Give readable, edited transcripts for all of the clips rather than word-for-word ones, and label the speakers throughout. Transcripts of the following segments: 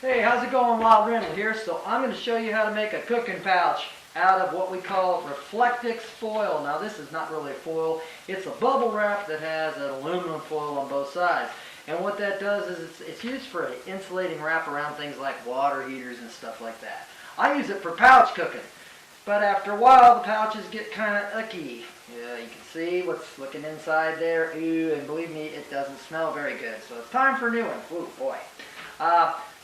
Speaker 1: Hey, how's it going? Wild Randall here. So I'm going to show you how to make a cooking pouch out of what we call Reflectix foil. Now this is not really foil, it's a bubble wrap that has an aluminum foil on both sides. And what that does is it's used for an insulating wrap around things like water heaters and stuff like that. I use it for pouch cooking, but after a while the pouches get kind of icky. Yeah, you can see what's looking inside there. Ooh, and believe me, it doesn't smell very good. So it's time for a new one. Ooh, boy.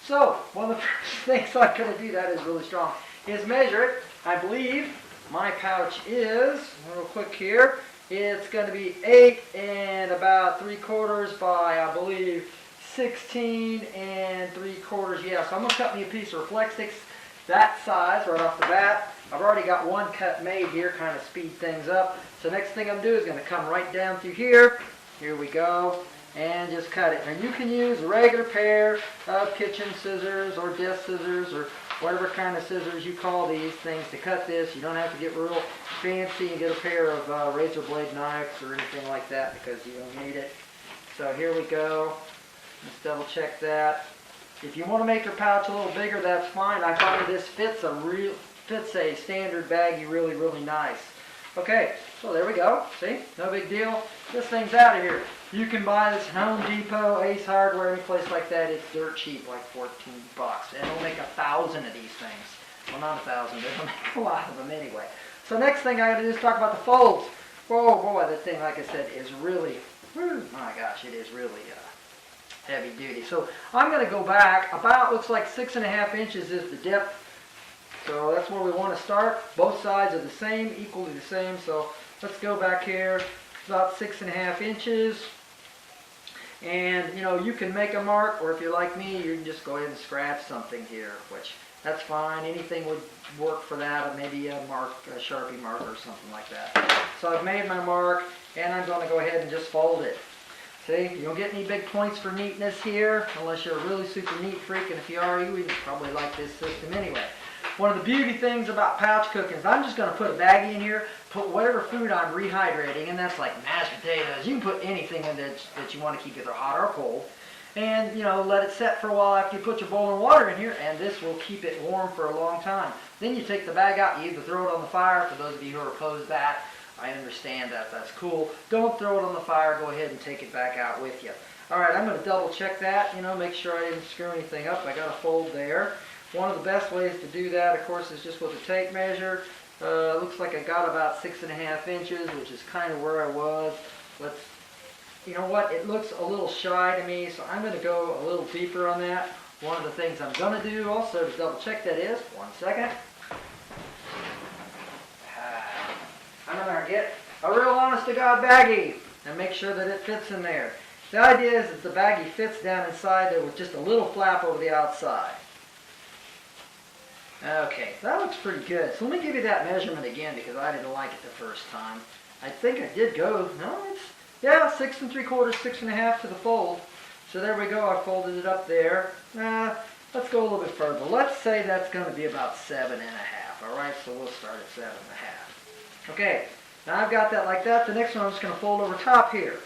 Speaker 1: So, one of the first things I'm going to do that is really strong is measure it. I believe my pouch is, real quick here, it's going to be 8 and about 3/4 by, I believe, 16 and 3/4. Yeah, so I'm going to cut me a piece of Reflectix that size right off the bat. I've already got one cut made here, kind of speed things up. So next thing I'm doing is going to come right down through here. Here we go. And just cut it. And you can use a regular pair of kitchen scissors or desk scissors or whatever kind of scissors you call these things to cut this. You don't have to get real fancy and get a pair of razor blade knives or anything like that because you don't need it. So here we go. Let's double check that. If you want to make your pouch a little bigger, that's fine. I find this fits a standard baggie really nice. Okay, so there we go. See? No big deal. This thing's out of here. You can buy this Home Depot, Ace Hardware, any place like that. It's dirt cheap, like 14 bucks. And it'll make 1,000 of these things. Well, not 1,000, but it'll make a lot of them anyway. So next thing I got to do is talk about the folds. Whoa, boy, that thing, like I said, is really, my gosh, it is really heavy duty. So I'm going to go back about, looks like 6.5 inches is the depth. So that's where we want to start. Both sides are the same, equally the same. So let's go back here, about 6.5 inches. And you know, you can make a mark, or if you're like me, you can just go ahead and scratch something here, which that's fine. Anything would work for that, or maybe a mark, a Sharpie mark or something like that. So I've made my mark, and I'm going to go ahead and just fold it. See, you don't get any big points for neatness here, unless you're a really super neat freak, and if you are, you would probably like this system anyway. One of the beauty things about pouch cooking is I'm just going to put a baggie in here, put whatever food I'm rehydrating, and that's like mashed potatoes. You can put anything in there that you want to keep either hot or cold. And, you know, let it set for a while after you put your boiling water in here, and this will keep it warm for a long time. Then you take the bag out, you either throw it on the fire. For those of you who are opposed to that, I understand that. That's cool. Don't throw it on the fire. Go ahead and take it back out with you. All right, I'm going to double check that, you know, make sure I didn't screw anything up. I got a fold there. One of the best ways to do that, of course, is just with a tape measure. Looks like I got about 6.5 inches, which is kind of where I was. You know what, it looks a little shy to me, so I'm going to go a little deeper on that. One of the things I'm going to do also to double check that is, 1 second. I'm going to get a real honest-to-God baggie and make sure that it fits in there. The idea is that the baggie fits down inside there with just a little flap over the outside. Okay, that looks pretty good. So let me give you that measurement again because I didn't like it the first time. I think I did go, no, it's, yeah, 6 3/4, 6.5 to the fold. So there we go, I folded it up there. Let's go a little bit further. Let's say that's going to be about 7.5, all right? So we'll start at 7.5. Okay, now I've got that like that. The next one I'm just going to fold over top here.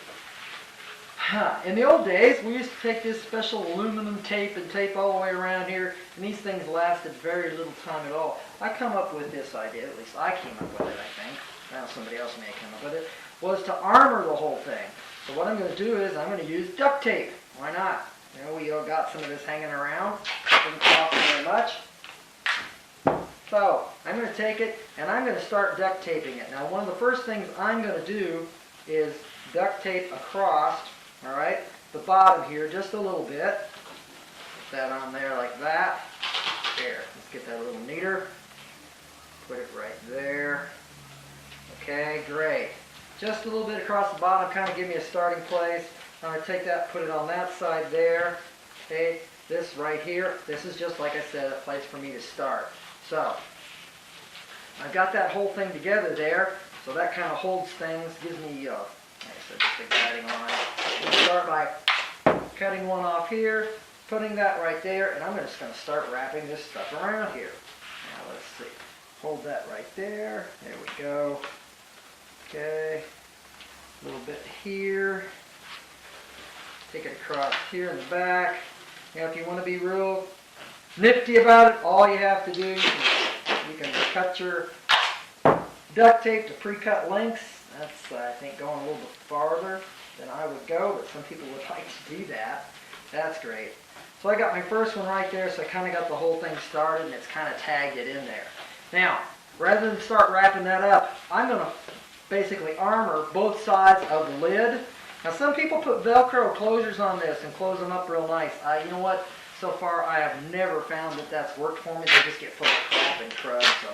Speaker 1: In the old days, we used to take this special aluminum tape and tape all the way around here, and these things lasted very little time at all. I come up with this idea, at least I came up with it, I think. Now somebody else may have come up with it, was to armor the whole thing. So what I'm going to do is I'm going to use duct tape. Why not? You know, we all got some of this hanging around. Doesn't cost very much. So I'm going to take it, and I'm going to start duct taping it. Now one of the first things I'm going to do is duct tape across, all right, the bottom here just a little bit. Put that on there like that. There, let's get that a little neater. Put it right there. Okay, great. Just a little bit across the bottom, kind of give me a starting place. I'm going to take that, put it on that side there. Okay, this right here, this is just, like I said, a place for me to start. So, I've got that whole thing together there, so that kind of holds things, gives me, like I said, just a guiding line. I'm going to start by cutting one off here, putting that right there, and I'm just going to start wrapping this stuff around here. Now let's see. Hold that right there. There we go. Okay. A little bit here. Take it across here in the back. Now if you want to be real nifty about it, all you have to do, you can cut your duct tape to pre-cut lengths. That's, I think, going a little bit farther than I would go, but some people would like to do that. That's great. So I got my first one right there, so I kind of got the whole thing started, and it's kind of tagged it in there. Now, rather than start wrapping that up, I'm going to basically armor both sides of the lid. Now, some people put Velcro closures on this and close them up real nice. You know what? So far, I have never found that that's worked for me. They just get full of crap and crud. So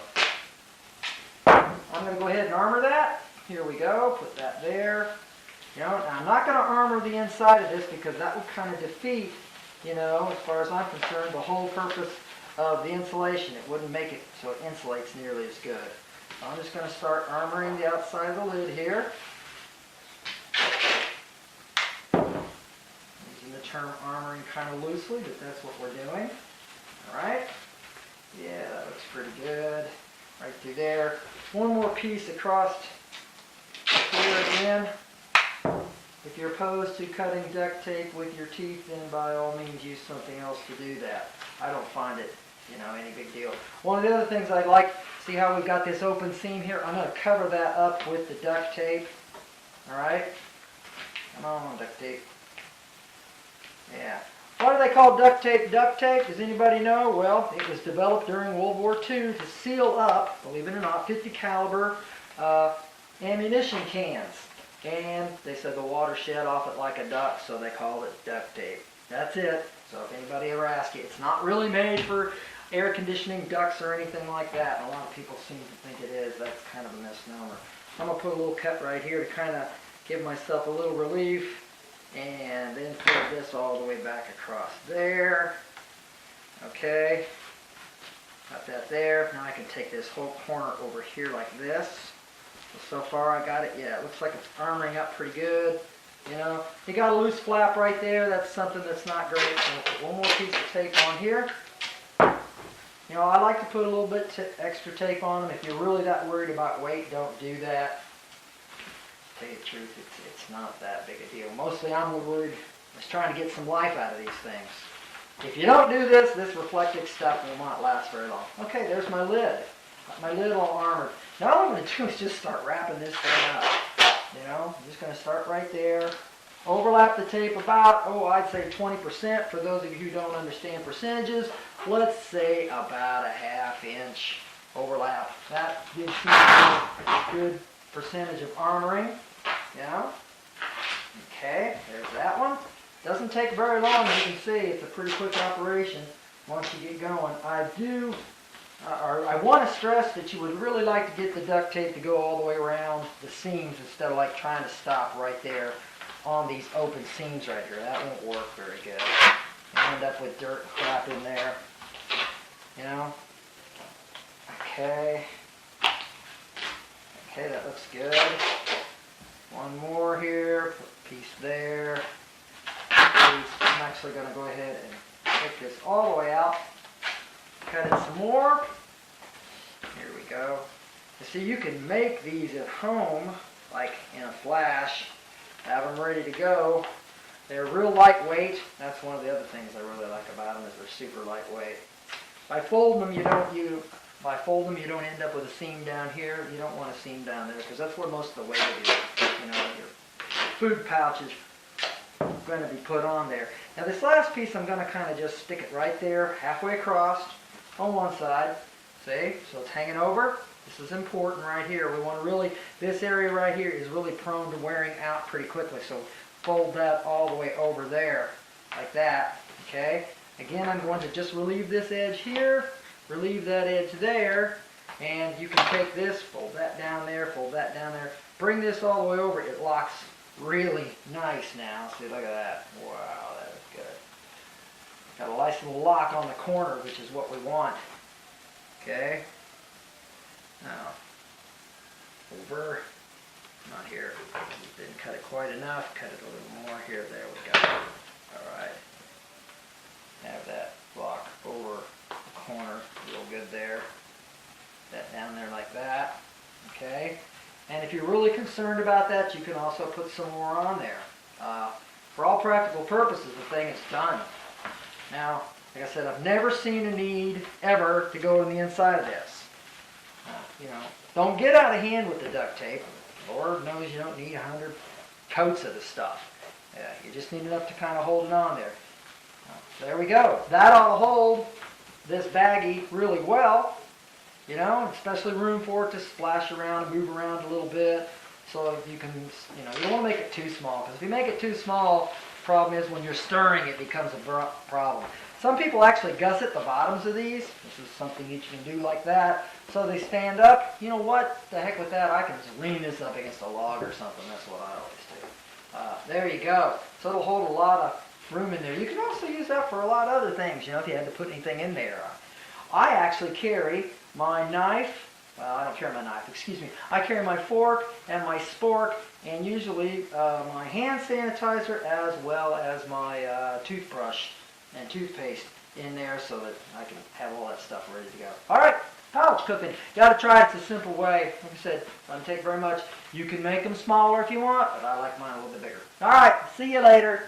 Speaker 1: I'm going to go ahead and armor that. Here we go. Put that there. You know, now I'm not going to armor the inside of this because that would kind of defeat, you know, as far as I'm concerned, the whole purpose of the insulation. It wouldn't make it so it insulates nearly as good. So I'm just going to start armoring the outside of the lid here. Using the term armoring kind of loosely, but that's what we're doing. Alright. Yeah, that looks pretty good. Right through there. One more piece across here again. If you're opposed to cutting duct tape with your teeth, then by all means use something else to do that. I don't find it, you know, any big deal. One of the other things I'd like, see how we've got this open seam here? I'm going to cover that up with the duct tape. Alright? Come on, duct tape. Yeah. Why do they call duct tape? Does anybody know? Well, it was developed during World War II to seal up, believe it or not, 50 caliber ammunition cans. And they said the water shed off it like a duck, so they called it duct tape. That's it. So if anybody ever asks you, it's not really made for air conditioning ducts or anything like that. And a lot of people seem to think it is. That's kind of a misnomer. I'm going to put a little cut right here to kind of give myself a little relief. And then put this all the way back across there. Okay. Got that there. Now I can take this whole corner over here like this. So far I got it, yeah, it looks like it's armoring up pretty good. You know, you got a loose flap right there. That's something that's not great. So I'll put one more piece of tape on here. You know, I like to put a little bit extra tape on them. If you're really that worried about weight, don't do that. To tell you the truth, it's not that big a deal. Mostly I'm worried, just trying to get some life out of these things. If you don't do this, this reflective stuff will not last very long. Okay, there's my lid. Got my lid all armored. Now all I'm going to do is just start wrapping this thing up. You know, I'm just going to start right there. Overlap the tape about, I'd say 20%. For those of you who don't understand percentages, let's say about a ½ inch overlap. That gives you a good percentage of armoring. You know? Okay, there's that one. Doesn't take very long, as you can see. It's a pretty quick operation once you get going. I want to stress that you would really like to get the duct tape to go all the way around the seams instead of like trying to stop right there on these open seams right here. That won't work very good. You end up with dirt and crap in there. You know? Okay. Okay, that looks good. One more here. Put a piece there. I'm actually going to go ahead and take this all the way out. Cut in some more. Here we go. You see, you can make these at home, like in a flash, have them ready to go. They're real lightweight. That's one of the other things I really like about them, is they're super lightweight. By folding them, you don't end up with a seam down here. You don't want a seam down there because that's where most of the weight of your food pouch is going to be put on there. Now this last piece, I'm going to kind of just stick it right there, halfway across on one side. See? So it's hanging over. This is important right here. We want to really, this area right here is really prone to wearing out pretty quickly. So fold that all the way over there, like that. Okay? Again, I'm going to just relieve this edge here, relieve that edge there, and you can take this, fold that down there, bring this all the way over. It locks really nice now. See, look at that. Wow, that is good. Got a nice little lock on the corner, which is what we want. Okay. Now, over, not here. Didn't cut it quite enough. Cut it a little more here. There we go. All right. Have that block over the corner, real good there. That down there like that. Okay. And if you're really concerned about that, you can also put some more on there. For all practical purposes, the thing is done. Now, Like I said, I've never seen a need ever to go on the inside of this. Don't get out of hand with the duct tape. Lord knows you don't need 100 coats of the stuff. You just need enough to kind of hold it on there. There we go. That ought to hold this baggie really well. Especially room for it to splash around and move around a little bit. So you can, you don't want to make it too small. Because if you make it too small, the problem is when you're stirring it becomes a problem. Some people actually gusset the bottoms of these. This is something you can do like that. So they stand up. You know what? The heck with that. I can just lean this up against a log or something. That's what I always do. There you go. So it'll hold a lot of room in there. You can also use that for a lot of other things, if you had to put anything in there. I actually carry my knife. Well, I don't carry my knife, excuse me. I carry my fork and my spork and usually my hand sanitizer as well as my toothbrush and toothpaste in there so that I can have all that stuff ready to go. All right, pouch cooking. Got to try it. It's a simple way. Like I said, doesn't take very much. You can make them smaller if you want, but I like mine a little bit bigger. All right, see you later.